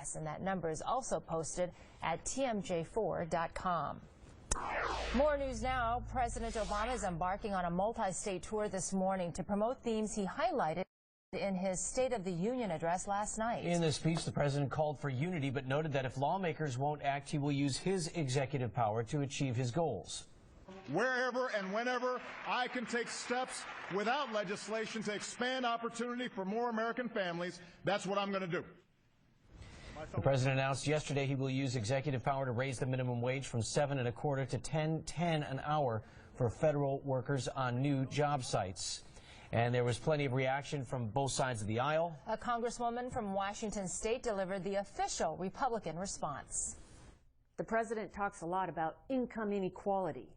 address, and that number is also posted at tmj4.com. More news now. President Obama is embarking on a multi-state tour this morning to promote themes he highlighted in his State of the Union address last night. In this speech, the president called for unity, but noted that if lawmakers won't act, he will use his executive power to achieve his goals. Wherever and whenever I can take steps without legislation to expand opportunity for more American families, that's what I'm going to do. The president announced yesterday he will use executive power to raise the minimum wage from $7.25 to $10.10 an hour for federal workers on new job sites. And there was plenty of reaction from both sides of the aisle. A congresswoman from Washington State delivered the official Republican response. The president talks a lot about income inequality,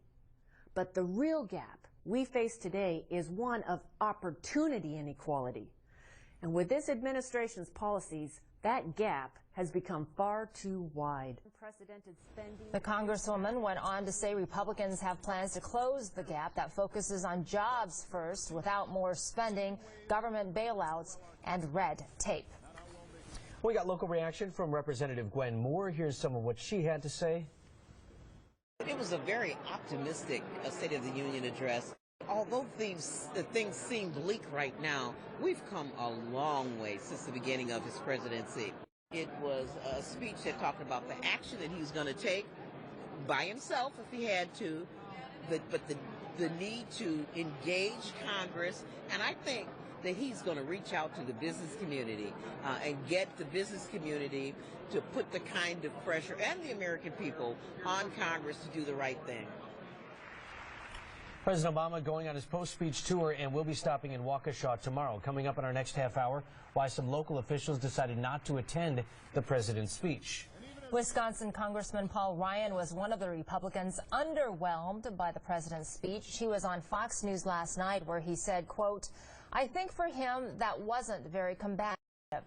but the real gap we face today is one of opportunity inequality. And with this administration's policies, that gap has become far too wide. The congresswoman went on to say Republicans have plans to close the gap that focuses on jobs first, without more spending, government bailouts, and red tape. We got local reaction from Representative Gwen Moore. Here's some of what she had to say. It was a very optimistic State of the Union address. Although things seem bleak right now, we've come a long way since the beginning of his presidency. It was a speech that talked about the action that he was going to take by himself if he had to, but the need to engage Congress, and I think that he's going to reach out to the business community and get the business community to put the kind of pressure, and the American people, on Congress to do the right thing. President Obama going on his post-speech tour, and will be stopping in Waukesha tomorrow. Coming up in our next half hour, why some local officials decided not to attend the president's speech. Wisconsin Congressman Paul Ryan was one of the Republicans underwhelmed by the president's speech. He was on Fox News last night where he said, quote, "I think for him that wasn't very combative.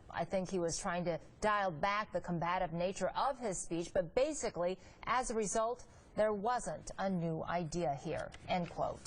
I think he was trying to dial back the combative nature of his speech, but basically, as a result, there wasn't a new idea here," end quote.